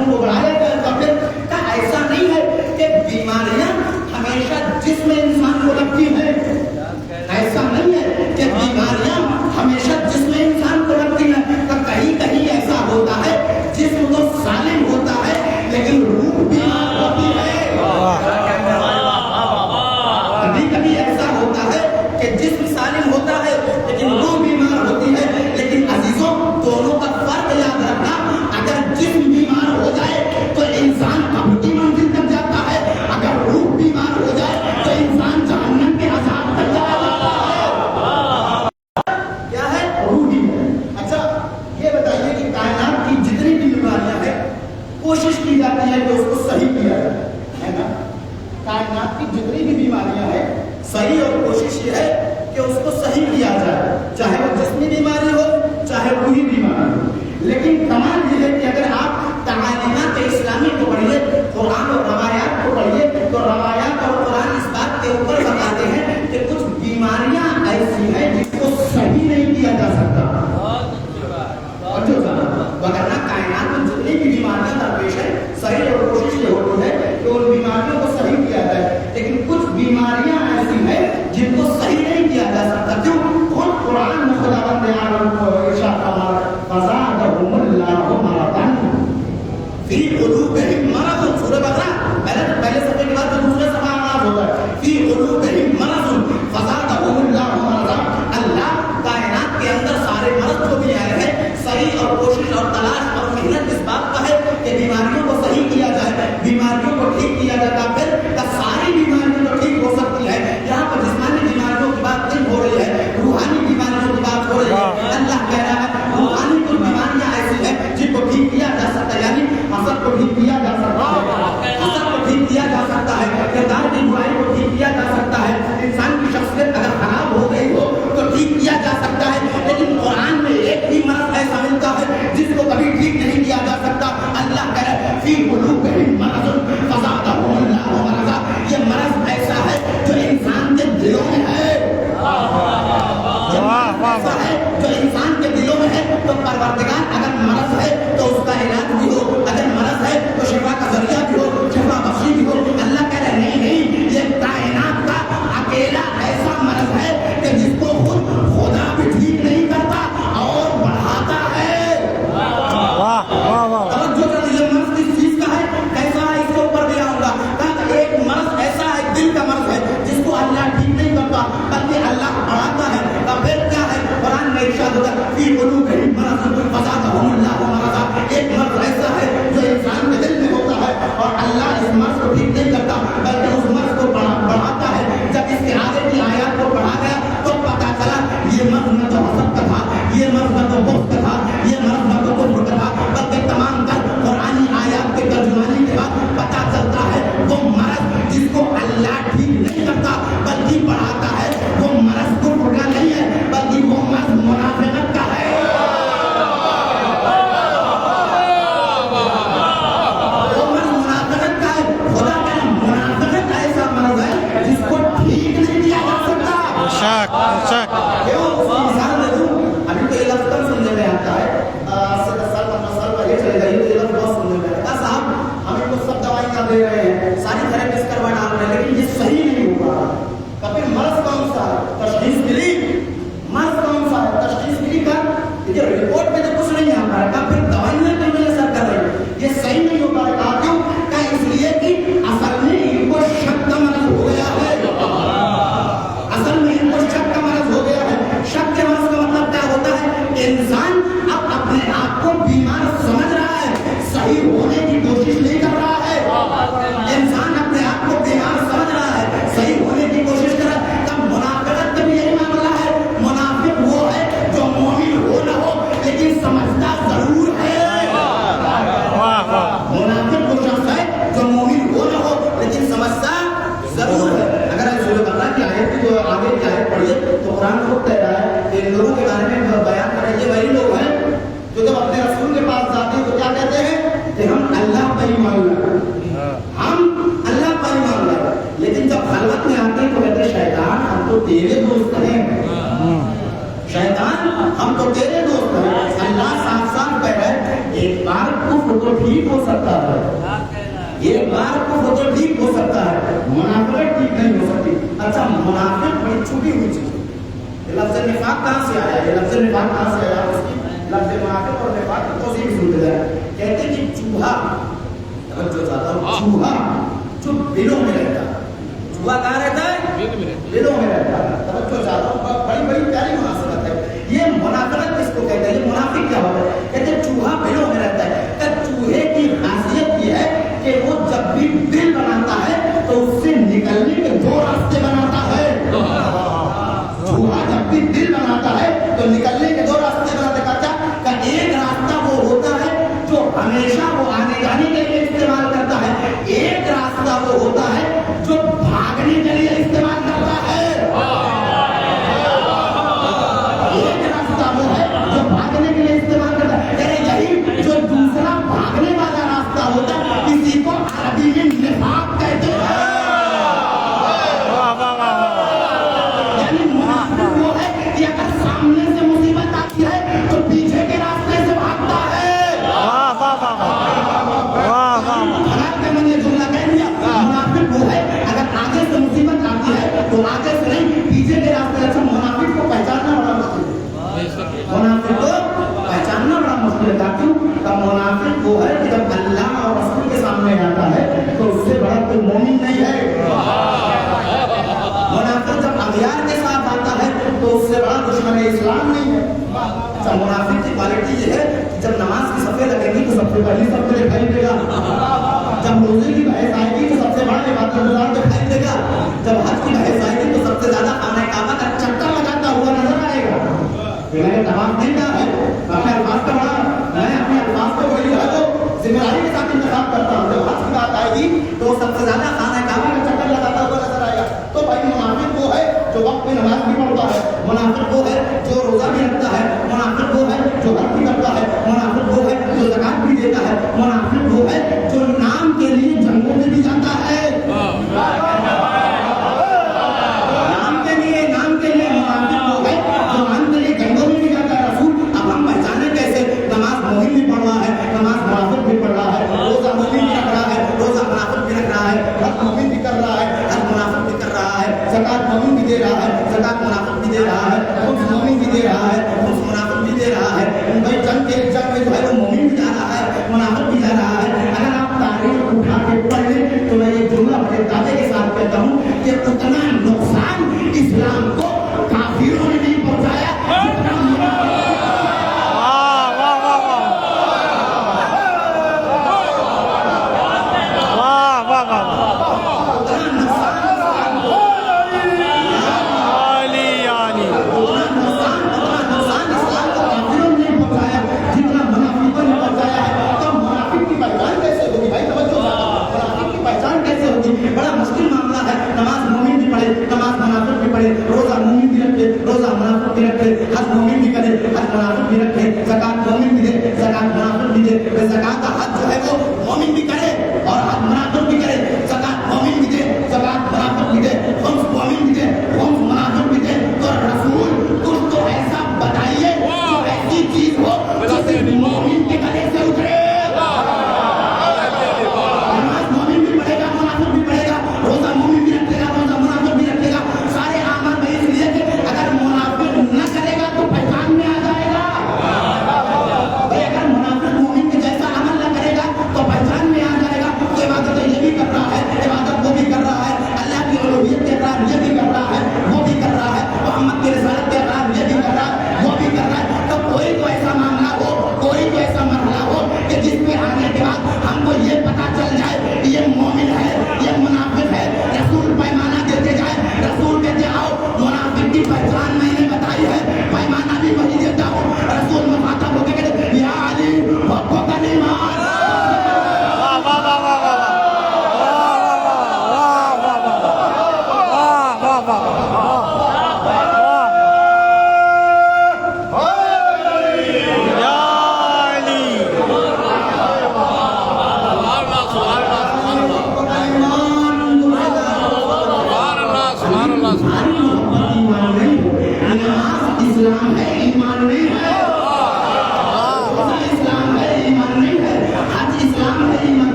ان کو بڑھایا گیا تھا. پھر کہا ایسا نہیں ہے کہ بیماریاں ہمیشہ جسم انسان کو لگتی ہیں. ایسا نہیں ہے کہ بیماریاں ہمیشہ جسم انسان کو لگتی ہیں. کہیں کہیں ایسا ہوتا ہے جسم تو سالم ہوتا ہے لیکن روح بیمار ہوتی ہے. کبھی کبھی ایسا ہوتا ہے کہ جسم سالم ہوتا ہے لیکن روح بیمار ہوتی ہے. لیکن عزیزوں دونوں کا فرق یاد رکھنا. اگر جسم بیمار ہو جائے تو انسان قبر کی منزل تک جاتا ہے. اگر روح بیمار ہو جائے تو انسان جہنم کے عذاب تک چلا جاتا ہے. کیا ہے؟ روح بیمار. اچھا یہ بتائیے کہ کائنات کی جتنی بھی بیماریاں ہیں کوشش کی جاتی ہے کہ اس کو صحیح کیا جائے, ہے نا. کائنات کی جتنی بھی بیماریاں ہیں صحیح اور کوشش یہ ہے کہ اس کو صحیح کیا جائے, چاہے وہ جسمی بیماری ہو چاہے روحی بیماری ہو. لیکن کمال یہ ہے کہ اگر آپ تعلیمات اسلامی کو پڑھیے, قرآن اور روایات کو پڑھیے, تو روایات اور قرآن اس بات کے اوپر بتاتے ہیں کہ کچھ بیماریاں ایسی ہیں جس کو صحیح نہیں کیا جا سکتا. وغیرہ کائنات میں جتنی بھی بیماریاں درپیش ہیں صحیح اور کوشش یہ ہوتی ہے کہ ان بیماریوں کو صحیح کیا جائے. لیکن کچھ بیماریاں ایسی ہیں جن کو صحیح نہیں کیا جا سکتا. کیوں؟ خود قرآن میں خداوند عالم کو ارشاد فرمایا فزادہم اللہ مرضا فی قلوبہم مرض. سورہ بقرہ پہلے صفحے کے بعد دوسرے صفحہ آغاز ہوتا ہے فی قلوبہم مرض فزادہم اللہ مرضا. اللہ کائنات کے اندر سارے مرض جو بھی آئے ہیں صحیح اور کوشش اور تلاش اور محنت اس بات کا ہے کہ بیماریوں کو صحیح کیا جائے, بیماریوں کو ٹھیک کیا جائے. پھر ساری بیماریاں تو ٹھیک ہو سکتی ہے. یہاں پر جسمانی بیماریوں کی بات نہیں ہو رہی ہے, روحانی بیماریوں کی بات ہو رہی ہے. اللہ کہہ رہا ہے روحانی کچھ بیماریاں ایسی ہیں جن کو ٹھیک کیا جا سکتا ہے. یعنی حسد کو ٹھیک کیا جا سکتا ہے, حسد کو ٹھیک کیا جا سکتا ہے, کردار کی برائی کو ٹھیک کیا جا سکتا ہے. انسان کی شخصیت اگر خراب ہو گئی ہو تو ٹھیک کیا جا سکتا ہے. لیکن قرآن میں ایک بھی مرض ایسا ملتا ہے جس کو کبھی ٹھیک نہیں کیا جا سکتا. اللہ کہہ رہا ہے فی قلوبہم مرض فزادہم اللہ مرضا. یہ مرض ایسا ہے جو انسان کے دلوں میں ہے, ایسا ہے جو انسان کے دلوں میں ہے. تو پروردگار اگر مرض ہے تو اس کا علاج بھی ہو, اگر مرض ہے تو شفا کا ذریعہ بھی ہو, شفا بخشی بھی ہو. اللہ کہہ رہے نہیں, یہ کائنات کا اکیلا ایسا مرض ہے کہ جس کو خود خدا بھی ٹھیک نہیں کرتا اور بڑھاتا ہے. توجہ کر, یہ مرض کس چیز کا ہے, کیسا ہے, اس کے اوپر بھی آؤں گا. ایک مرض ایسا ہے, دل کا مرض ہے جس کو اللہ ٹھیک نہیں کرتا بلکہ اللہ بڑھاتا ہے. پھر کیا ہے, قرآن میں ارشاد ہوتا ہے فی قلوبہم مرض فزادہم اللہ مرضا. ایک مرض ایسا ہے جو انسان کے دل میں ہوتا ہے اور اللہ اس مرض کو ٹھیک نہیں کرتا بلکہ اس مرض کو بڑھاتا ہے. جب اس کے آگے کی آیات کو پڑھا گیا تو پتا چلا یہ مرض نہ تو حسد کا تھا, یہ مرض نہ تو بغض کا تھا, یہ مرض نہ تو کفر کا تھا, بلکہ تمام تر قرآنی آیات کے ترجمانی کے بعد پتا چلتا ہے وہ مرض جس کو اللہ ٹھیک نہیں کرتا بلکہ بڑھاتا ہے, وہ مرض کفر کا نہیں ہے بلکہ وہ مرض منافقت کا ہے. وہ مرض منافقت کا ہے. خدا کا منافقت ایسا مرض ہے جس کو ٹھیک نہیں کیا جا سکتا. کیوں؟ مثال دے دوں, ابھی تو یہ لفظ کم سننے میں آتا ہے, یہ چلے گا, یہ لفظ بہت سننے میں آتا ہے. صاحب ہمیں کچھ سب دوائیاں دے رہے ہیں, ساری تھراپیز کروا ڈال رہے ہیں, لیکن یہ صحیح نہیں ہو رہا. تو پھر مرض کون سا ہے, تشخیص گری, مرض کون سا ہے, تشخیص گری کا یہ رپورٹ میں تو کچھ نہیں آ پائے گا, پھر دوائیاں کیوں نہیں اثر کر رہی, یہ صحیح نہیں ہو پائے گا. کیوں کہ اس لیے کہ اصل میں ان کو شک کا مرض ہو گیا ہے, اصل میں ان کو شک کا مرض ہو گیا ہے. شک کے مرض کا مطلب کیا ہوتا ہے, انسان اب اپنے آپ کو بیمار سمجھ رہا ہے, صحیح ہونے کی کوشش نہیں کر رہا ہے. انسان اپنے آپ کو بیمار سمجھ رہا ہے, صحیح ہونے کی کوشش کر رہا ہے. تب منافقت کا بھی یہی معاملہ ہے. منافق وہ ہے جو مومن ہو نہ ہو لیکن سمجھتا ضرور ہے. منافق وہ شخص ہے جو مومن ہو نہ ہو لیکن سمجھتا ضرور ہے. اگر آپ سورہ بقرہ کی آیت کی جو آگے کی آیت پڑھیے تو قرآن خود کہہ رہا ہے کہ ان لوگوں کے بارے میں بیان کر رہے ہیں, یہ وہی لوگ ہیں جو جب اپنے رسول کے پاس جاتے ہیں تو کیا کہتے ہیں کہ ہم اللہ پر ایمان لائے, ہم اللہ پر ایمان لائے. لیکن جب خلوت میں آتے ہیں تو کہتے ہیں شیطان ہم تو تیرے دوست ہیں, شیطان ہم تو تیرے دوست ہیں. اللہ صاف صاف کہہ رہا ہے ایک بار کفر تو ٹھیک ہو سکتا ایک بار کفر تو ٹھیک ہو سکتا ہے، منافقت ٹھیک نہیں ہو سکتی. اچھا منافق بڑی چھوٹی ہوئی چیز. یہ لفظ نفاق کہاں سے آیا؟ یہ لفظ نفاق کہاں سے آیا؟ اس کی لفظ منافق اور نفاق کی توضیح بھی سنتے جائیں. کہتے ہیں کہ چوہا، توجہ چاہتا ہوں، چوہا جو بلوں میں رہتا ہے، چوہا کہاں رہتا ہے؟ بلوں میں رہتا ہے. توجہ چاہتا ہوں، بڑی بڑی پیاری مناسبت ہے. یہ منافقت کس کو کہتے ہیں؟ یہ منافق کیا ہوتا ہے؟ کہتے ہیں چوہا بلوں میں رہتا ہے. چوہے کی خاصیت یہ ہے کہ وہ جب بھی بل بناتا ہے تو اس سے نکلنے کے دو راستے بناتا ہے. چوہا جب بھی دل بناتا ہے تو نکلنے کے دو راستے بناتا ہے. کا ایک راستہ وہ ہوتا ہے جو ہمیشہ وہ آنے جانے کے لیے استعمال کرتا ہے، ایک راستہ وہ ہوتا ہے جو بھاگنے کے لیے استعمال کرتا ہے. ایک راستہ وہ ہے جو بھاگنے کے لیے استعمال کرتا ہے. یہی جو دوسرا بھاگنے والا راستہ ہوتا ہے اسی کو عربی میں نفاق کہتے ہیں. سامنے سے مصیبت آتی ہے تو پیچھے کے راستے سے بھاگتا ہے. میں نے جملہ کہہ دیا. منافق وہ ہے اگر آگے سے مصیبت آتی ہے تو آگے سے نہیں پیچھے کے راستے. اچھا منافق کو پہچاننا بڑا مشکل ہے. منافق کو پہچاننا بڑا مشکل ہے. کیوں؟ کہ منافق وہ ہے کہ جب اللہ اور رسول کے سامنے آتا ہے تو اس سے بڑا کوئی مومن نہیں ہے. منافق جب اغیار کے ساتھ آتا ہے تو اس سے بڑا دشمن اسلام نہیں ہے. اچھا منافق کی کوالٹی یہ ہے کہ جب نماز کی صفیں لگے گی تو سب سے پہلے سب کو دکھائی دے گا. جب روزے کی بحث آئے گی تو سب سے بڑا عبادت گزار دکھائی دے گا. جب حج کی بحث آئے گی تو سب سے زیادہ خانہ کعبہ کا چکر لگاتا ہوا نظر آئے گا. میں نے تمام نہیں کہا ہے، اپنے الفاظ کا بڑا میں اپنے الفاظ کو بڑی ذمہ داری کے ساتھ انتخاب کرتا ہوں. جب حج کی بات آئے گی تو سب سے زیادہ خانہ کعبہ کا چکر لگاتا ہوا نظر آئے گا. تو بھائی منافق وہ ہے جو وقت میں نماز بھی پڑھتا ہے، منافق وہ ہے جو روزہ بھی رکھتا ہے، منافق وہ ہے جو حج بھی کرتا ہے، منافق وہ ہے جو زکات بھی دیتا ہے، منافق وہ ہے جو نام کے لیے جنگوں میں بھی جاتا ہے. نام کے لیے منافق وہ ہے جو نام کے لیے جنگوں میں بھی جاتا ہے. رسول اب ہم پہچانے کیسے؟ نماز مومن بھی پڑھ رہا ہے، نماز منافق بھی پڑھ رہا ہے، روزہ مومن بھی رکھ رہا ہے، روزہ منافق بھی رکھ رہا ہے، حج مومن بھی کر رہا ہے، حج منافق بھی کر رہا ہے، زکات مومن بھی دے رہا ہے، زکات منافق بھی دے رہا ہے، خمس مومن بھی دے رہا ہے، خمس منافق بھی دے رہا ہے. بھائی جنگ میں جو ہے وہ مومن بھی جا رہا ہے، منافق بھی جا رہا ہے. اگر آپ تاریخ اٹھا کے پڑھ لیں تو میں یہ جملہ بڑے دعوے کے ساتھ کہتا ہوں کہ اتنا نقصان اسلام کو کافروں نے نہیں پہنچایا جتنا بڑا مشکل معاملہ ہے. نماز مومن بھی پڑھے، نماز منافق بھی پڑھے، روزہ مومن بھی رکھے، روزہ منافق بھی رکھے، حج مومن بھی کرے، حج منافق بھی رکھے، زکات مومن بھی دے، زکات منافق بھی دے. زکات کا حج جو ہے وہ مومن بھی کرے اور حج منافق بھی کرے. زکات مومن بھی دے، زکات منافق بھی دے، خمس مومن بھی دے، خمس منافق بھی دے. تو رسول کچھ تو ایسا بتائیے جو ایسی چیز ہو جو صرف مومن کے گلے سے اترے.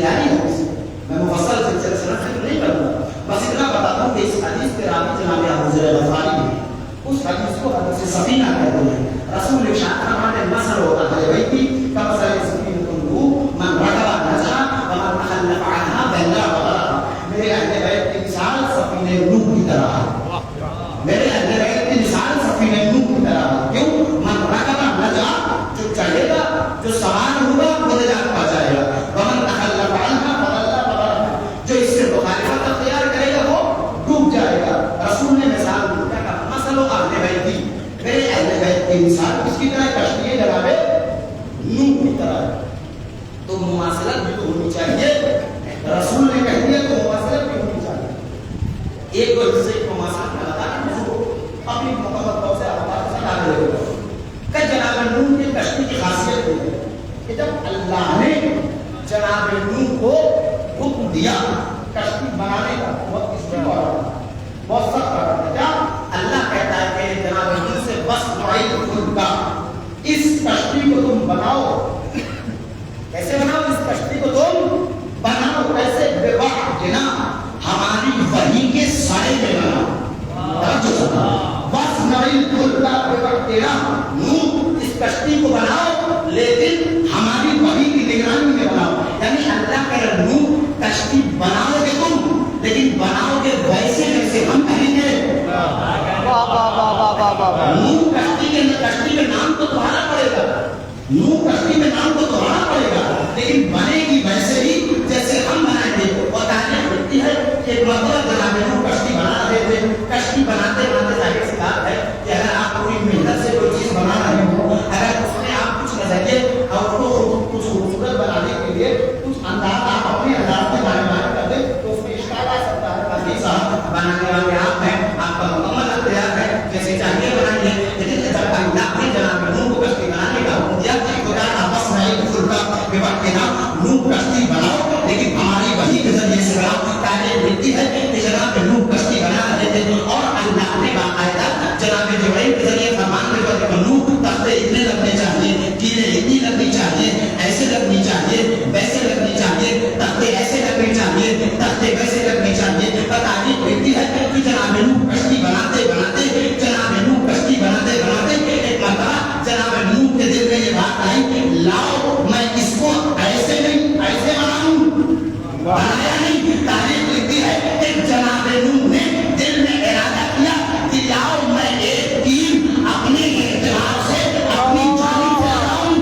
معیاری حدیث ہے. میں مفصل سلسلہ سند ذکر نہیں کروں گا، بس اتنا بتاتا ہوں کہ اس حدیث کے راوی جناب ابو ذر غفاری ہیں. اس حدیث کو حدیث سفینہ کہتے ہیں. رسول ارشاد فرماتے ہیں مثل ہوتا ہے بیتی کا مثل سفینۃ النوح من رکب نجا ومن تخلف عنها بلا وغرق. میرے اہل بیت کی مثال سفینہ نوح کی طرح ہے. میرے اہل بیت کی مثال سفینہ نوح کی طرح ہے. کیوں؟ من رکب نجا، جو چڑھے گا، جو سوار ہوگا وہ نجات پا جائے گا. ومن تخلف عنها بلا وغرق، جو اس سے مخالفت اختیار کرے گا وہ ڈوب جائے گا. رسول نے مثال دی کہ مثل اہل بیت کی، میرے اہل بیت کی مثال کس کی طرح؟ کشتی ہے جناب نوح کی طرح. تو مماثلت بھی تو ہونی چاہیے. رسول نے کہہ دیا تو مماثلت بھی ہونی چاہیے. ایک دو حصے کی مماثلت میں بتا کہ اس کو اپنی مکمل طور سے آباد سے ڈال دے گا کہ جناب نوح کی کشتی کی خاصیت یہ ہے کہ جب اللہ نے جناب نوح کو حکم دیا کشتی بنانے کا، بہت اس میں بہت سخت رہا تھا. کیا اللہ کہتا ہے کہ جناب نوح سے بس معید خود کا اس کشتی کو تم بناؤ. کیسے بناؤ؟ اس کشتی کو تم بناؤ کیسے؟ بے وقت جنا ہماری وحی کے سائے میں بناؤ. بس معید خود کا بے وقت جنا نوح اس کشتی کو بناؤ لیکن ہماری وحی کی نگرانی میں بناؤ. یعنی اللہ کہہ رہا نوح کشتی بناؤ گے تم لیکن بناؤ گے ویسے جیسے ہم کہیں گے. نوح کشتی کے نام تو تمہارا پڑے گا، نوح کشتی میں نام تو تمہارا پڑے گا لیکن بنے گی ویسے ہی جیسے ہم بنائیں گے. اور تاریخ لکھتی ہے کہ مطلب جناب نوح کشتی بنا رہے تھے. کشتی بناتے بناتے ظاہر سی بات ہے کہ اگر آپ پوری محنت سے کوئی چیز بنا رہے ہو، اگر اس میں آپ کچھ نظریے اور اس کو کچھ خوبصورت بنانے کے لیے کچھ انداز آپ اپنے انداز میں معنی کر دیں تو اس میں اشکال آ سکتا ہے. کافی صاحب بنانے والے آپ ہیں، آپ کا مکمل اختیار ہے، جیسے چاہیے بنائیے. لیکن جب اللہ نے جناب نوح کو کشتی بنانے کا حکم دیا تو کہا آپس میں ایک فلکا بے وقت کے نام نوح کشتی بناؤ لیکن ہماری وحی کے ذریعے سے بناؤ. تاریخ لکھتی ہے کہ جناب نوح کشتی بنا رہے تھے اور اللہ نے باقاعدہ جناب جبرائیل کے ذریعے فرمان بھیجا کہ نوح تختے اتنے لگنے چاہیے، کیلیں اتنی لگنی چاہیے، ایسے لگنی چاہیے، ویسے لگنی چاہیے، تختے ایسے لگنے چاہیے، تختے ویسے لگنے چاہیے. تاریخ لکھتی ہے کہ جناب نوح کشتی بناتے بناتے جناب نوح کشتی بناتے بناتے ایک مرتبہ جناب نوح کے دل میں یہ بات آئی کہ لاؤ میں اس کو ایسے نہیں ایسے بناؤں. بنایا نہیں. تاریخ لکھتی ہے کہ جناب نوح نے دل میں ارادہ کیا کہ لاؤ میں ایک تیر اپنے اعتبار سے اپنی جانب سے لگاؤں.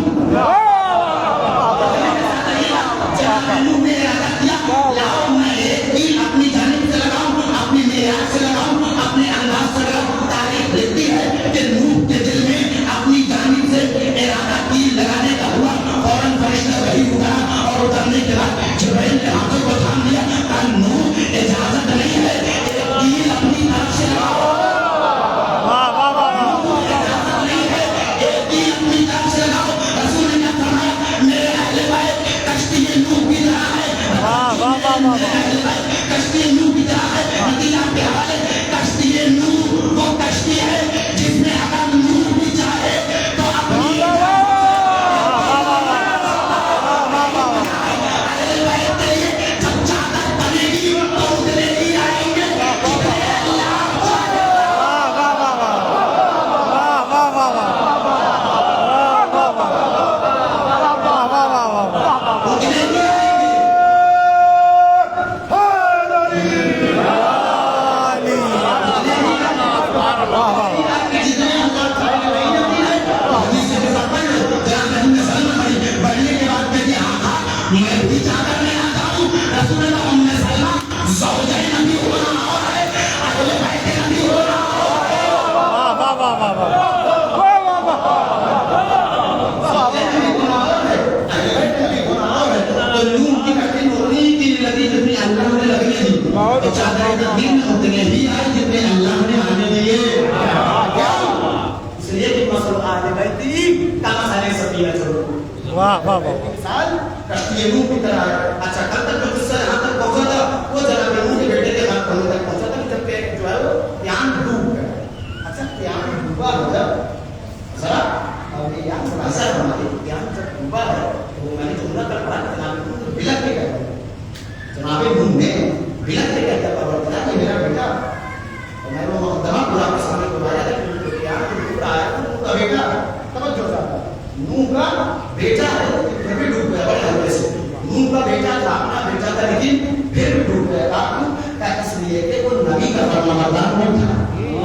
جناب نوح نے ارادہ کیا لاؤ میں ایک تیر اپنی جانب سے لگاؤں، اپنی معیار سے لگاؤں، اپنے انداز سے لگاؤں. تاریخ لکھتی ہے کہ نوح کے دل میں اپنی جانب سے ارادہ تیر لگانے کا ہوا. فوراً فرشتہ وحی اترا اور اترنے کے بعد جبرائیل نے ہاتھوں کو تھام لیا. نوح اجازت نہیں ہے ایک تیر اپنی طرف سے لگاؤ. اجازت نہیں ہے ایک تیر اپنی طرف سے لگاؤ. رسول نے فرمایا میرے اہل بیت کشتی نوح کی طرح ہے. کشتی نوح کی طرح ہے. نتیجہ کے حوالے کشتی نوح وہ کشتی ہے جس میں اگر نوح بھی چاہے تو اپنی جب چادر بنے گی تو اتنے ہی آئیں گے. کشتی نوح کی طرح ہے. اچھا کل تک جو قصہ یہاں تک پہنچا تھا وہ جناب نوح کے بیٹے کے بعد پہنچا تک پہنچا تھا جب کہ جو ہے وہ پیان ڈوب گیا. اچھا پیان ڈوبا ہو جب ذرا اور یہ یہاں سے اثر ہمارے پیان جب ڈوبا ہے تو میں نے جملہ کر پڑھا جناب نوح بلک کے گئے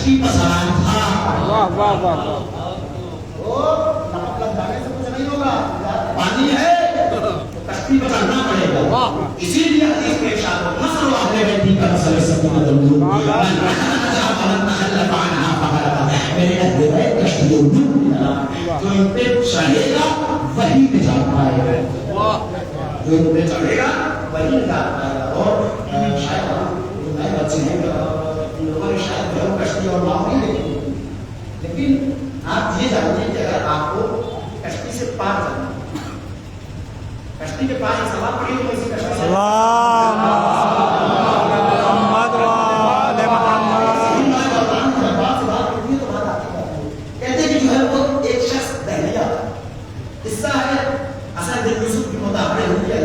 کشتی پر سوار تھا. واہ واہ واہ واہ. پانی ہے تو کشتی پر چڑھنا پڑے گا. اسی لیے حدیث میں ارشاد ہے مصر اہل بیتی کا مسئلہ سکینہ الوجود میرے اہل بیت کشتی الوجود جو ان پہ چڑھے گا وہی نجات پائے گا. جو ان پہ چڑھے گا وہی نجات پائے گا. اور شاید ہم نئے بچے ہیں ان لوگوں نے شاید گھروں کشتی اور ناؤ نہیں دیکھی ہوگی، لیکن آپ یہ جانتے ہیں کہ اگر آپ کو کشتی سے پار جانا کشتی کے پاس ایک سوال پڑی تو اسی کشتی سے کہتے ہیں کہ جو ہے وہ ایک شخص دہلیہ قصہ ہے اصل دل یوسف کی مطابق نہیں کیا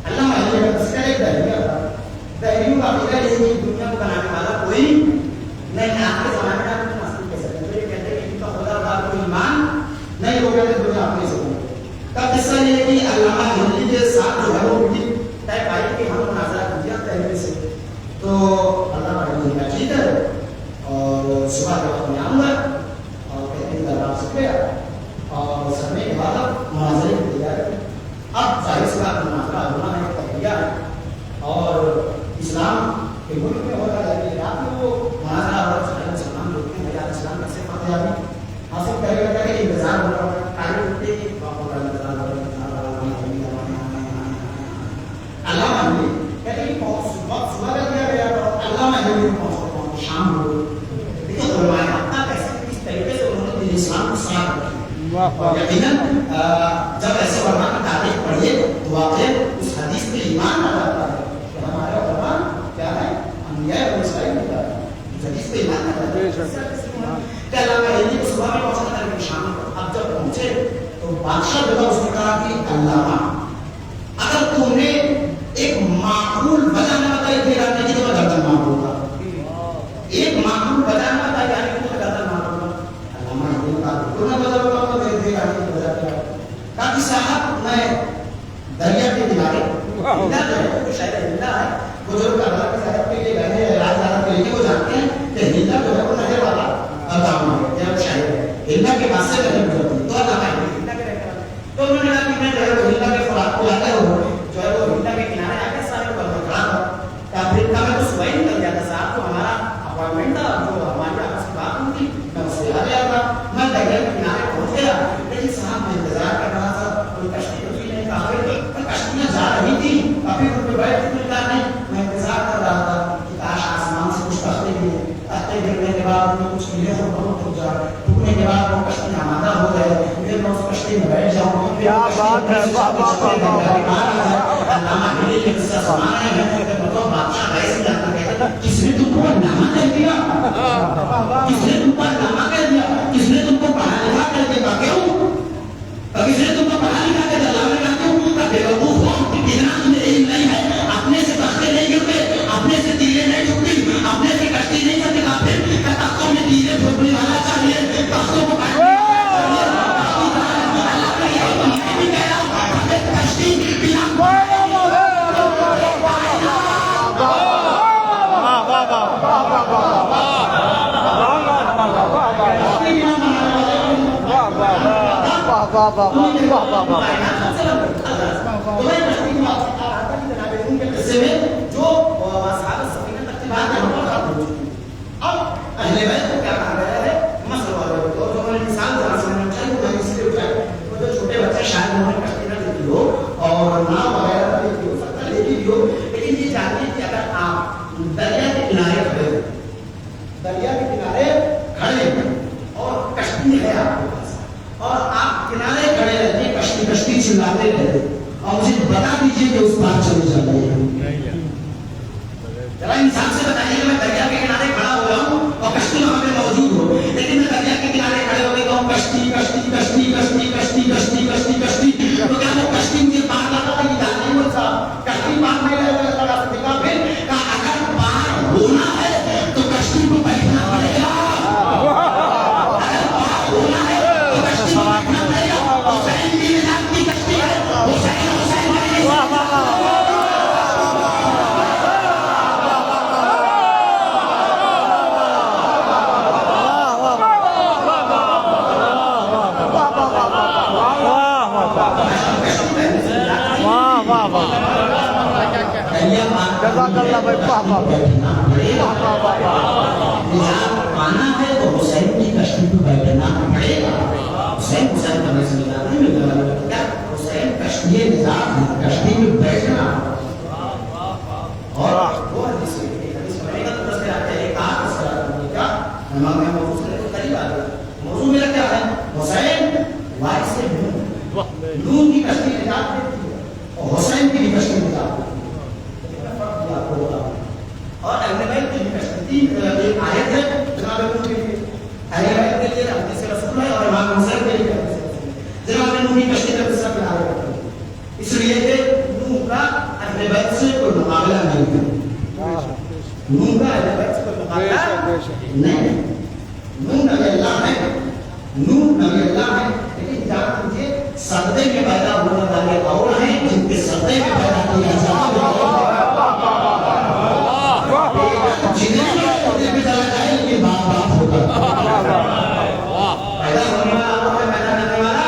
علامہ علیہ کا تذکرہ ایک دہلیہ تھا. دہلیوں کا عقیدہ یہ ہے کہ دنیا کو بنانے والا کوئی نہیں. آپ کے زمانے میں آپ مسئلہ کہہ سکتے ہیں. کہتے ہیں کہ ان کا خدا بعد کوئی ایمان نہیں ہو گیا تو دنیا اپنے سے ہو. تب قصہ یہ ہے کہ علامہ ہندی کے ساتھ جو ہے وہ میٹنگ طے پائی کہ ہم مناظرہ کیا تحریر سے. تو علامہ ہندی کا ٹھیک ہے اور صبح کے وقت میں آؤں گا اور کہتے ہیں دربار سے گیا اور سرنے کے بعد اب مناظرے کی تیاری. اب ظاہر سی بات مناظرہ ہونا ہے تحریہ ہے اور اسلام کے ملک میں ہوتا ہے کہ رات میں وہ مناظرہ اور مسلمان لوگ ہیں حیات اسلام کیسے فتح حاصل کرے گا کہ انتظار ہو رہا ہے تعلیم ہوتے ہی علامہ نے کہتے ہیں صبح کا دیا گیا تو علامہ نے شام ہو دیکھو علماء اپنا کیسے کس طریقے سے انہوں نے دین اسلام کو صاف رکھا. اور یقیناً جب ایسے علماء کی تاریخ پڑھیے تو واقعی اس حدیث پہ ایمان آ جاتا ہے کہ ہمارے علماء کیا ہے انبیاء بنی اسرائیل ہوتا ہے. اس حدیث پہ ایمان آ جاتا ہے کہ علامہ ہندی کو صبح میں پہنچا تھا لیکن شام کو اب جب پہنچے تو بادشاہ جو تھا اس نے کہا کہ علامہ اگر تم نے ایک معقول وجہ نہ بتائی پھر آنے کی تو میں گردن مار دوں گا. ایک معقول وجہ نہ بتائی آنے کی تو میں گردن مار دوں گا. علامہ ہندی نے کہا تو میں وجہ بتاؤں گا پھر آنے کی وجہ کیا ہے. کہا کہ صاحب میں دریا کے کنارے ہندا جو ہے وہ شاید ہندا ہے وہ جو کربلا کی زیارت کے لیے گئے ہیں راج زیارت کے لیے وہ جانتے ہیں کہ ہندا جو ہے وہ نہر والا گاؤں ہے یا شاید ہے ہندا کے پاس سے نہر گزرتی تو علامہ ہندا کے رہنے والا. تو انہوں نے کہا کہ میں جو ہے وہ ہندا کے خوراک کو لاتا ہوں جو ہے وہ ہندا کے کنارے آ کے سارے کو کھڑا تھا. پھر کا میں تو صبح ہی نکل گیا تھا صاحب تو ہمارا اپوائنٹمنٹ تھا جو ہماری آپس کی بات ہوئی تھی میں اس سے آ گیا تھا. میں دریا کے کنارے پہنچ گیا لیکن صاحب میں انتظار کر رہا تھا کوئی کشتی تو نہیں کافی کشتیاں جا رہی تھی کافی ان پہ بیٹھ کے نہیں میں انتظار کر رہا تھا کہ کاش آسمان سے کچھ تختے گرے تختے گرنے کے بعد ان کچھ ملے تو بہت ٹوٹ جائے ٹوٹنے کے بعد وہ کشتی آمادہ ہو گئے پھر میں اس کشتی میں بیٹھ جاؤں. کیا بات ہے کس نے تم کو علامہ کہہ دیا کس نے تم کو علامہ کہہ دیا کس نے تم کو پڑھا لکھا کر دیا کیوں کس نے تم کو پڑھا لکھا کر علامہ کہا کیوں بے وقوف ہو اتنا تمہیں علم نہیں ہے اپنے سے تختے نہیں گرتے اپنے سے تیریں نہیں چھوٹتی اپنے سے کشتی نہیں کرتے کافی تختوں میں تیریں چھوٹنے والا چاہیے تختوں کو دریا کے کنارے کھڑے اور کشتی ہے آپ کے پاس اور آپ کنارے کھڑے رہتے کشتی کشتی چلاتے رہتے اور مجھے بتا دیجیے کہ اس پار چلے جاتے ہیں. ذرا انسان سے بتائیے کہ میں دریا کے کنارے کھڑا ہو رہا ہوں اور کشتی وہاں پہ موجود ہو لیکن میں دریا کے کنارے کھڑے ہو گئے ہوں کشتی کشتی کشتی کشتی کشتی کشتی کشتی کشتی تو کیا وہ کشتی مجھے پار کرتا تھا کہ جان نہیں ہوتا کشتی پار نہیں لگا دیکھا پھر کہا اگر پار ہونا ہے تو کشتی کو بیٹھنا پڑے گا اگر پار ہونا ہے تو کشتی کو بیٹھنا پڑے گا. حسین کی نجات کی کشتی ہے حسین حسین اللہ بھائی، واہ واہ بیٹھنا پڑے گا. نجات پانا ہے تو حسین کی کشتی پہ بیٹھنا پڑے گا. حسین کرنے سے نجات نہیں ملتا. کیا حسین کشتی نجات ہے، کشتی میں بیٹھنا. اور وہ حدیث میں تو سے آتے ہیں کہا اس طرح کیا امام میں موضوع سے قریب آ گیا. موضوع میرا کیا ہے؟ حسین وارث نون کی کشتی نجات دیتی ہے اور حسین کی بھی کشتی نجات دیتی ہے. اور اہل بیت کی کشتی ایک آیت ہے جناب نور کے لیے، اہل بیت کے لیے حدیث رسول ہے اور امام حسین کے لیے جناب نور کی کشتی کا قصہ بیان کرتے ہیں. اس لیے کہ نور کا اہل بیت سے کوئی مقابلہ نہیں ہے. نور کا اہل بیت سے کوئی مقابلہ نہیں. نور نبی اللہ ہے، نور نبی اللہ ہے، لیکن جان لیجیے سردے میں پیدا ہونے والے اور ہیں جن کے سردے میں پیدا کیا جاتا ہے. جنہیں میں چلا جائے لیکن باپ باپ ہوگا. پیدا ہونے والا اور ہے، پیدا کرنے والا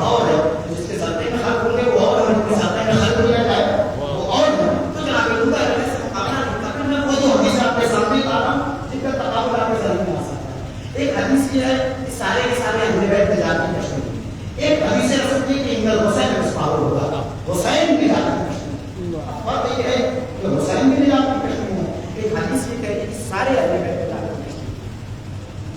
اور ہے. جس کے سردے میں خلق ہوں گے وہ اور ہے، جن کے سردے میں خلق ہو جائے وہ اور ہے. تو جناب اللہ علیہ وسلم میں وہ جو حدیث آپ کے سامنے لا رہا ہوں جن کا تقابل آپ کے ذہن میں آ سکتا ہے. ایک حدیث کی ہے کہ سارے کے سارے اہل بیت میں جاتی کشتی. ایک حدیث رسول کی کہ ان حسین مسپار ہوگا، حسین بھی جاتی کشتی. فرق یہ ہے کہ حسین بھی جاتی کشتی ہے. ایک حدیث یہ کہتی ہے کہ سارے اہل بیت میں جاتی کشتی.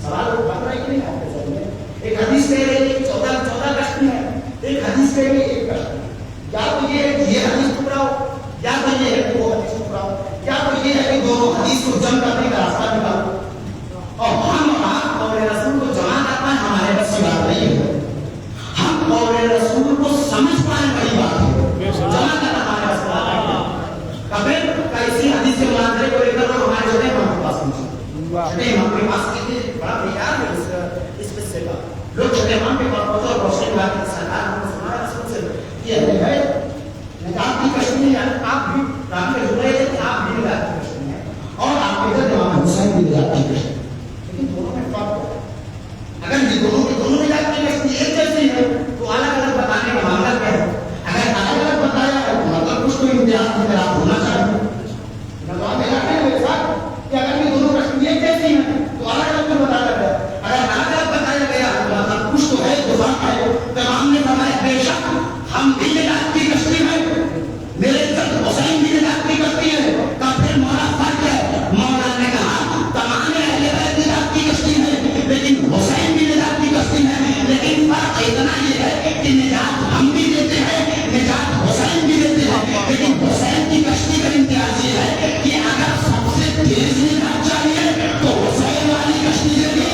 سوال بن رہا ہے کہ نہیں آپ کے ذہن میں؟ ایک حدیث کہہ رہی ہے کہ 14 کشتی ہے، ایک حدیث کہہ رہی ہے ایک کشتی. یا تو یہ ہے کہ یہ حدیث ٹکراؤ، یا تو یہ ہے کہ وہ حدیث ٹکراؤ، یا تو یہ ہے کہ دونوں حدیث کو جمع کرنے کا راستہ نکالو. اور ہم آپ اور رسول کو جمع کرنا ہمارے بس کی بات نہیں ہے. ہم اور رسول کو سمجھ پائیں بڑی بات ہے، جمع کرنا ہمارے بس کی بات نہیں ہے. کبھی کسی حدیث کے مناظرے کو لے کر ہمارے چھوٹے امام کے پاس پہنچے. چھوٹے امام کے پاس کتنے بڑا معیار ہے اس قصے کا. لوگ چھوٹے امام کے پاس پہنچے اور روشنی بات کی سرکار نے سنا رسول سے کہ ہے نجات کی کشتی ہے. آپ بھی رات میں جڑ رہے تھے کہ آپ بھی نجات کی کشتی ہیں اور آپ کے ادھر امام حسین بھی نجات کی کشتی. لیکن دونوں میں فرق ہے. اگر یہ دونوں نجات کی کشتی ایک جیسی ہے تو الگ الگ بتانے کا معاملہ کیا ہے؟ اگر الگ الگ بتایا ہے تو مطلب کچھ تو امتیاز کی طرح ہونا چاہیے. نظام علاقے میرے ساتھ کہ اگر یہ دونوں کشتی ایک جیسی ہیں تو الگ الگ کیوں بتایا گیا؟ اگر الگ الگ بتایا گیا تو مطلب کچھ تو ہے، تو فرق ہے. امام نے فرمایا بے شک ہم بھی نجات کی کشتی ہیں، میرے حسین بھی نجات کی کشتی ہے. کا پھر مولا فرق ہے. مولا نے کہا تمام اہل بیت نجات کی کشتی ہے لیکن حسین بھی نجات کی کشتی ہے. لیکن فرق اتنا یہ ہے کہ نجات ہم بھی دیتے ہیں، نجات حسین بھی دیتے ہیں. لیکن حسین کی کشتی کا امتیاز یہ ہے کہ اگر سب سے تیز نجات چاہیے تو حسین والی کشتی دے گی.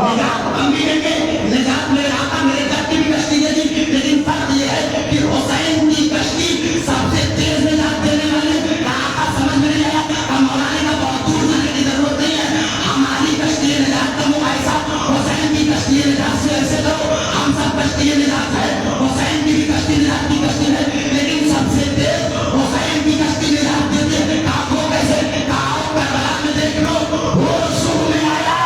نجات ہم بھی دیں گے، نجات میرے آقا میرے گھر کی بھی کشتی دے گی. لیکن فرق یہ ہے کہ حسین کی کشتی سب سے تیز نجات دینے والے آقا سمجھ میں نہیں آیا. ہم مولانے کا بہت دور جانے کی ضرورت نہیں ہے. ہماری کشتی نجات کا مقایسہ حسین کی کشتی نجات سے ایسے کرو. ہم سب کشتی نجات ہے، حسین کی بھی کشتی نجات کی کشتی ہے. لیکن سب سے تیز حسین کی کشتی نجات دیتے ہیں. آپ کو کیسے کہا کربلا میں دیکھ لو وہ رسول میں آیا.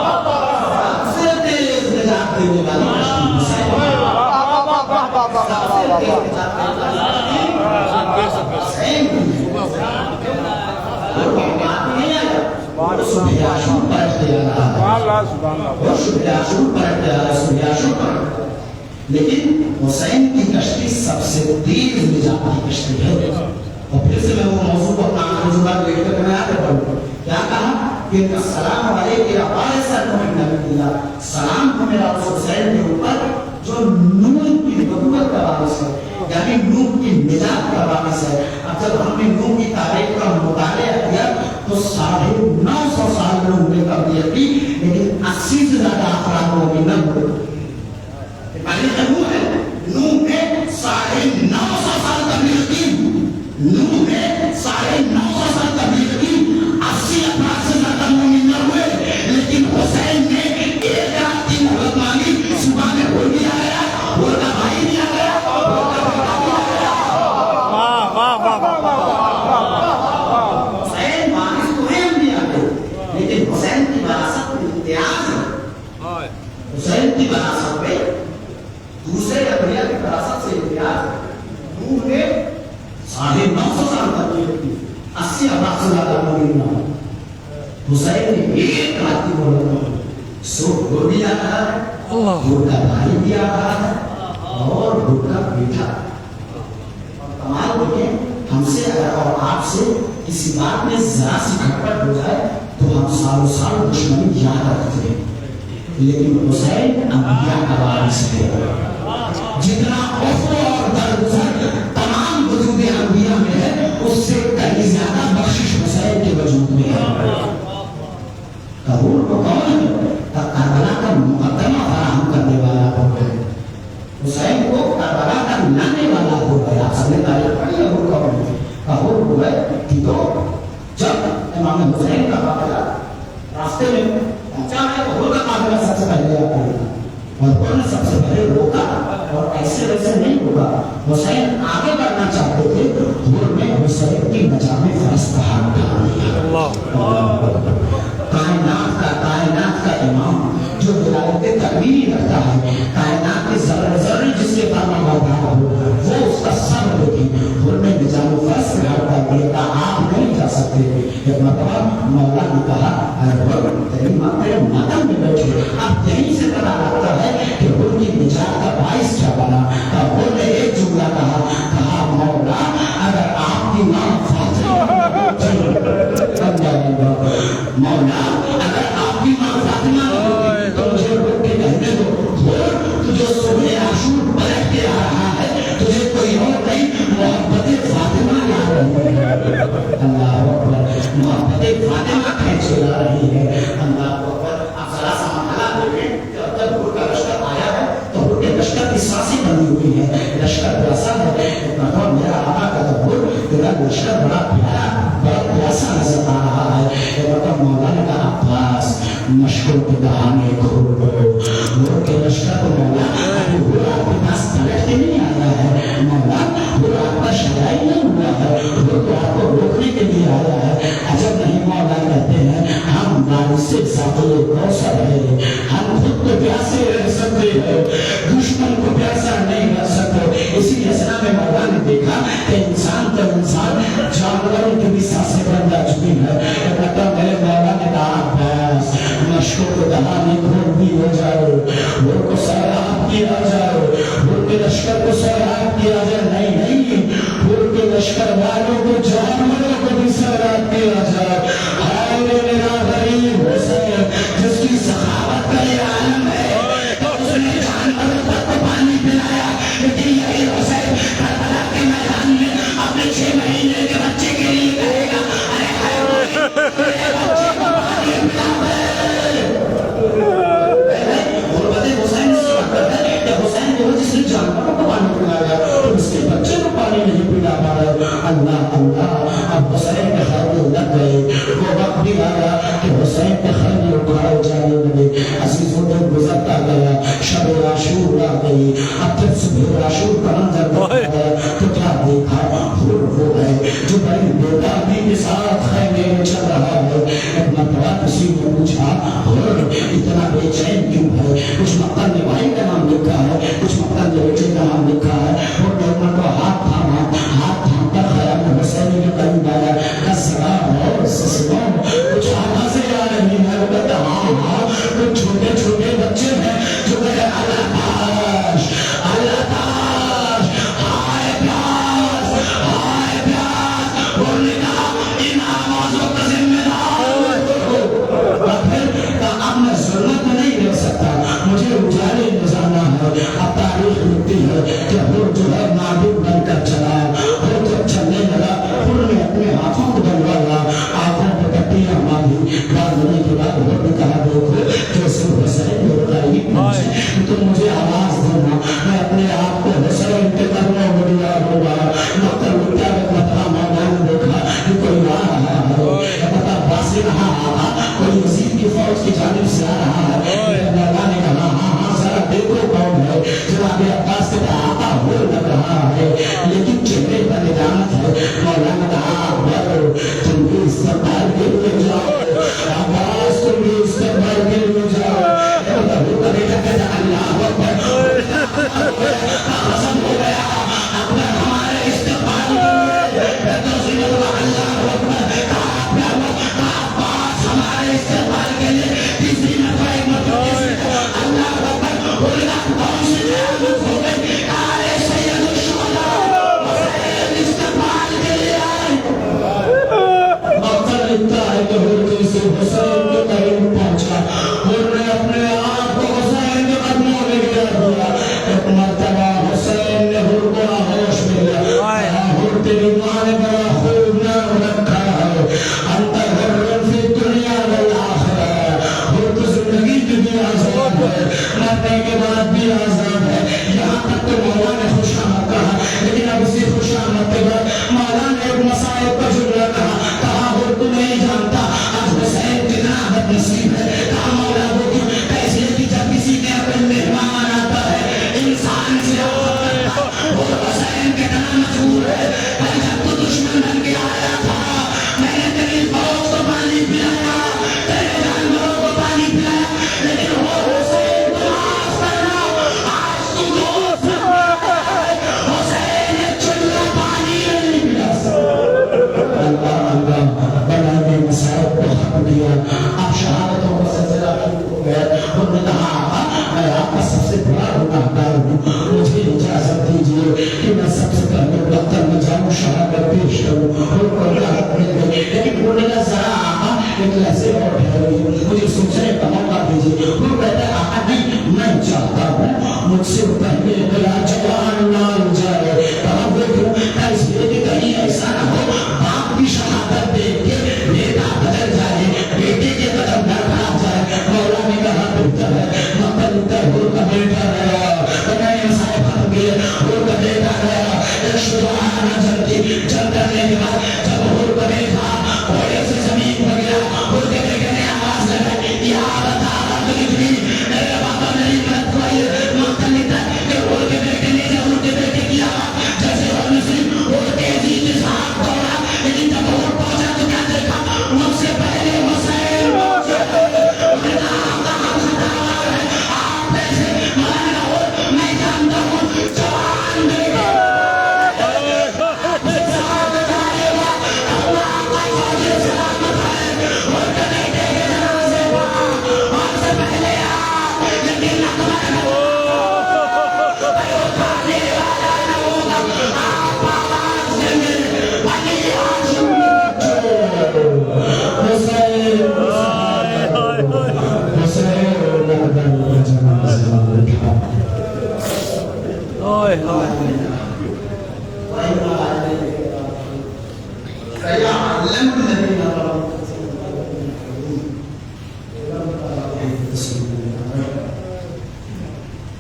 سب سے تیز نجات دینے والی کشتی لیکن حسین کی کشتی سب سے تیز نجات کی کشتی ہے. اور پھر سے میں وہ موضوع کو اپنا آخر لے کر میں آگے بڑھوں. کیا کہا کہ السلام علیکم یا وارث نبی اللہ، سلام کو میرا اس حسین کے اوپر جو نور کی نبوت کا وارث ہے، یعنی نور کی نجات کا وارث ہے. اب جب ہم نے نور کی تاریخ کا مطالعہ کیا تو 950 سال میں ہونے کا بھی یقین، لیکن 80 سے زیادہ افراد کو بھی نہ ہوئے. پہلی نور ہے، نور میں 950 سال کا بھی یقین، نور میں 950 سال کا بھی یقین. 80 افراد سے زیادہ مومن نہ ہوئے. لیکن حسین نے ایک رات کی مہلت مانگی. صبح میں ہو بھی آ گیا، وہ کا بھائی بھی آ گیا، وہ کا بیٹا بھی آ گیا. حسین وارث تو ہے انبیاء کے، لیکن حسین کی وراثت میں امتیاز ہے. حسین کی وراثت پہ دوسرے انبیاء کی وراثت سے امتیاز نوح نے 950 سال تک کی 80 لاکھ سے زیادہ نبی نہ حسین نے ایک رات کی مہلت سو گھر بھی آ رہا ہے گھر کا بھائی بھی آ رہا ہے اور گھر کا بیٹا. اور کمال دیکھیں ہم سے اگر اور آپ سے کسی بات میں ذرا سی کھٹپٹ ہو جائے تو ہم سالوں سال دشمنی یاد رکھتے ہیں, لیکن حسین انبیاء کا وارث ہے. جتنا عفو اور درگزر تمام وجود انبیاء میں ہے اس سے کہیں زیادہ بخشش حسین کے وجود میں ہے. قبول کو کون ہے؟ کربلا کا مقدمہ فراہم کرنے والا ہو گئے, حسین کو کربلا کا لانے والا ہو گیا. سب نے تاریخ پڑھی ہے وہ کون ہے؟ قبول ہو گئے کہ تو جب امام حسین کا قافلہ راستے میں پہنچا ہے تو وہ کا قافلہ سب سے پہلے آتا ہے اور انہوں نے سب سے پہلے روکا اور ایسے ویسے نہیں روکا. حسین آگے بڑھنا چاہتے تھے, انہوں نے حسین کی نجات فرض کا ہاتھ ڈال دیا. کائنات کا امام جو ولایت تکمیلی رکھتا ہے, کائنات کے ذرے ذرے جس کے فرما بردار ہو وہ اس کا سب دیکھیں. انہوں نے نظام فرض کا ہاتھ ڈال دیا, آپ نہیں جا سکتے. ایک مرتبہ مولا نے کہا تیری ماں تیرے ماتم میں بیٹھے, اب یہیں سے پتا لگتا ہے کہ ان کی نجات کا باعث کیا بنا. انہوں نے ایک جملہ کہا مولا اگر آپ کی ماں مولا اگر آپ کی ماں فاطمہ تو مجھے روک کے کہنے دو, تجھے صبح عاشور پلٹ کے آ رہا ہے, تجھے کوئی اور نہیں محبت فاطمہ لا رہی ہے. اللہ اکبر, محبت فاطمہ کھینچ کے لا رہی ہے. اللہ اکبر. آپ ذرا سا مرحلہ دیکھیں کہ اب جب گھر کا لشکر آیا ہے تو گھر کے لشکر کی سانسیں بندی ہوئی ہے, لشکر پیاسا ہے. میرا آقا کا دبر تیرا لشکر بڑا پیارا بڑا پیاسا نظر آ رہا ہے. مولا نے کہا عباس مشکل کے دہانے کھول دو. گھر کے لشکر کو مولا آپ کے پاس پلٹ کے نہیں آیا ہے, مولا وہ آپ کا شجائی نہیں ہوا ہے, وہ تو آپ کو روکنے کے لیے آیا ہے. عجب نہیں مولا کہتے ہیں ہم بارش سے ساقل کوثر ہے, ہم خود کو پیاسے رہ سکتے ہیں, دشمن کو پیاسا نہیں رہ سکتے. اسی اسنا میں مولا نے دیکھا کہ انسان تو انسان جانوروں کی بھی سانسیں بن جا چکی ہے. میرے مولا نے کہا بس مشکل کو دہانے کھول بھی ہو جاؤ, وہ کو سیراب کیا جاؤ, وہ کے لشکر کو سیراب کیا جائے. نہیں نہیں, وہ کے لشکر والوں کو جانوروں کو بھی سیراب کیا جائے. ہائے میرا غریب حسین جس کی سخاوت کا یہ عالم ہے تو اس نے جانوروں تک کو پانی پلایا, لیکن یہی حسین کربلا کے میدان میں اپنے 6 مہینے کے بچے کے لیے کہے گا اللہ اللہ. اب حسین کے خیال لگ گئے, وہ وقت بھی آیا کہ حسین کے خیال اٹھائے جانے لگے. عزیز و دل گزرتا گیا, شب عاشور آ گئی. اب جب صبح عاشور کا منظر دیکھا تو کیا دیکھا, وہ ہے جو بڑی بےتابی کے ساتھ خیمے میں چل رہا ہے. ایک مرتبہ کسی نے پوچھا اتنا بے چین کیوں ہے, کچھ مقتل بھائی کا نام لکھا ہے, کچھ مقتل بیٹے کا نام لکھا ہے. وہ ڈاکٹر کو ہاتھ تھام کر خیال حسینی کے قریب آیا. السلام اور سسلام, کچھ آوازیں آ رہی ہیں. وہ کہتا ہاں کچھ چھوٹے چھوٹے بچے ہیں جو کہتے ہیں اللہ تاش اللہ تاش, ہائے پیاس ہائے پیاس. بولنے کا ان آوازوں کا ذمہ دار اب میں ضرورت میں نہیں رہ سکتا, مجھے اجالے میں جانا ہے. اب تاریخ لکھتی ہے کہ وہ جو ہے معبود بن کر چلا, وہ جب چلنے لگا انہوں نے اپنے ہاتھوں کو بنوایا, آنکھوں پہ پٹیاں باندھی. باندھنے کے بعد وہ نے کہا دیکھو جیسے حسین میرے قریب پہنچے تو مجھے آواز دینا, میں اپنے آپ کو حسین کے قدموں میں لیا ہوگا. مقتل اٹھا کے مطلب مولا نے دیکھا کہ کوئی آ رہا ہے, پتا باسی رہا کوئی یزید کی فوج کی جانب سے آ رہا ہے. مولا نے کہا ہاں ذرا دیکھو کون ہے. جناب عباس کے آقا ہو لگ رہا ہے لیکن چہرے پر ندامت ہے. مولا نے کہا تم بھی استقبال کے لیے جاؤ, عباس تم بھی استقبال کے لیے جاؤ. آزاد ہے، مرنے کے بعد بھی آزاد ہے. یہاں تک تو مولا نے خوش آمد کہا، لیکن اب اسی خوش آمد کے بعد مولا نے ایک مسائل کا جملہ کہا وہ تو نہیں جانتا آج حسین کتنا بد نصیب ہے. کہا مولا وہ کیوں؟ کیسے کہ جب کسی کے اپنے مہمان آتا ہے انسان سے وہ حسین کتنا مشہور ہے. جب تو دشمن بن کے آیا تھا میں نے تیری فوج کو پانی پلایا، تیرے جانوروں کو پانی پلایا، لیکن وہ حسین کو معاف کرنا آج تو دوست حسین نے چلنا پانی نہیں پلا سکتا. اللہ اللہ بنا نے مسائل کو حق دیا. اب شہادتوں کا سلسلہ شروع ہو گیا. انہوں نے کہا میں آپ کا سب سے بڑا گناہگار ہوں، مجھے اجازت دیجیے کہ میں سب سے پہلے دفتر میں جاؤں شہادت پیش کروں. لیکن انہوں نے کہا ذرا آقا ایک لحظے اور ٹھہریے، مجھے سوچنے کا موقع دیجیے. وہ کہتے ہیں آقا نہیں میں چاہتا ہوں مجھ سے پہلے میرا جوان نہ جائے. کہا وہ کیوں؟ اس لیے کہ کہیں ایسا نہ ہو باپ کی شہادت دیکھ کے بیٹا بدل جائے، بیٹے کے قدم نہ کھا جائے. مولا نے کہا بہتر ہے مقدر ہو کا بیٹا رہا بنائے صاحب ختم گئے ہو کا بیٹا رہا. ایک شجاع نہ جلدی جل کرنے کے بعد جب ہو کا بیٹا گھوڑے سے زمین پر گیا ہو کے بیٹے نے آواز لگائی یا بتا میرے بابا میری مدد کروائیے. مقتل کہ ہو کے بیٹے نے جب ان کے بیٹے کیا جیسے اور مسلم وہ تیزی کے ساتھ دوڑا، لیکن جب وہ پہنچا تو کیا دیکھا مجھ سے پہلے حسین میں جانتا ہوں جوان بیٹے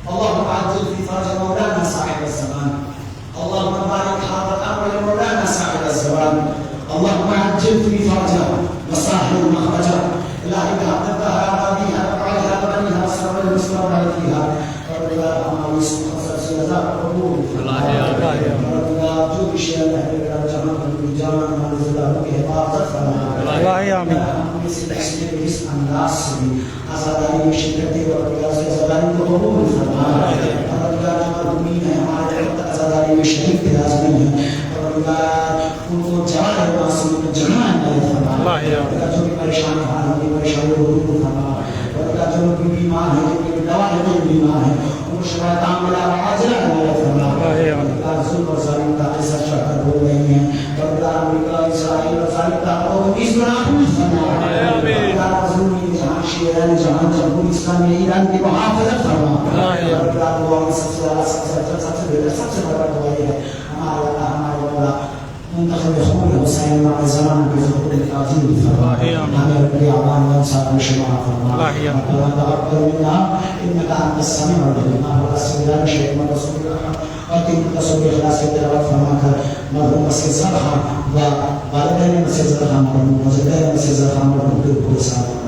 اللهم عجل في فرج مولانا صاحب الزمان، اللهم بارك هذا الامر لمولانا صاحب الزمان، اللهم عجل في فرجه وصاحب مخرجه. الهي بحقها عبادها وابعدها وبنيها وسر المستودع فيها ربنا امام يوسف خصص جزاء قبول ربنا جو شيء اهل الجمال والجمال والزلال بحفاظت الله امين. بسم الله آزادی میں شرکت اور آزادی کو قبول فرما. اور امین ہے ہمارے آزادی میں شریک کے لازمی ہے اور ان کو جان اور معصوم کو جمع فرما. جو بھی پریشان حال ہے پریشانی کو دور فرما. اور جو بھی بیمار ہے جو دوا لینے بیمار ہے ان کو شفا تام عاجلہ فرما. ظلم اور ظالم کا ایسا شکر ہو رہے ہیں اور امریکہ اسرائیل اور ظالم کا اس محفوظ فرما. شیران جہاں جمہوری اسلامی ایران کی محافظت فرما. اللہ سب سے بڑا دعائی ہے ہمارے مولا منتخب خون حسین مع زمان بظهور العظیم فرما. ہمیں اپنے اعمال و انصار میں شمار فرما. ربنا تقبل منا انك انت السميع العليم. السلام شیخ رسول اللہ اور تین رسول اخلاص کی تلاوت فرما کر مرحوم مسجد زرخا و والدین مسجد زرخا مرحوم مجدد مسجد زرخا مرحوم کو ساتھ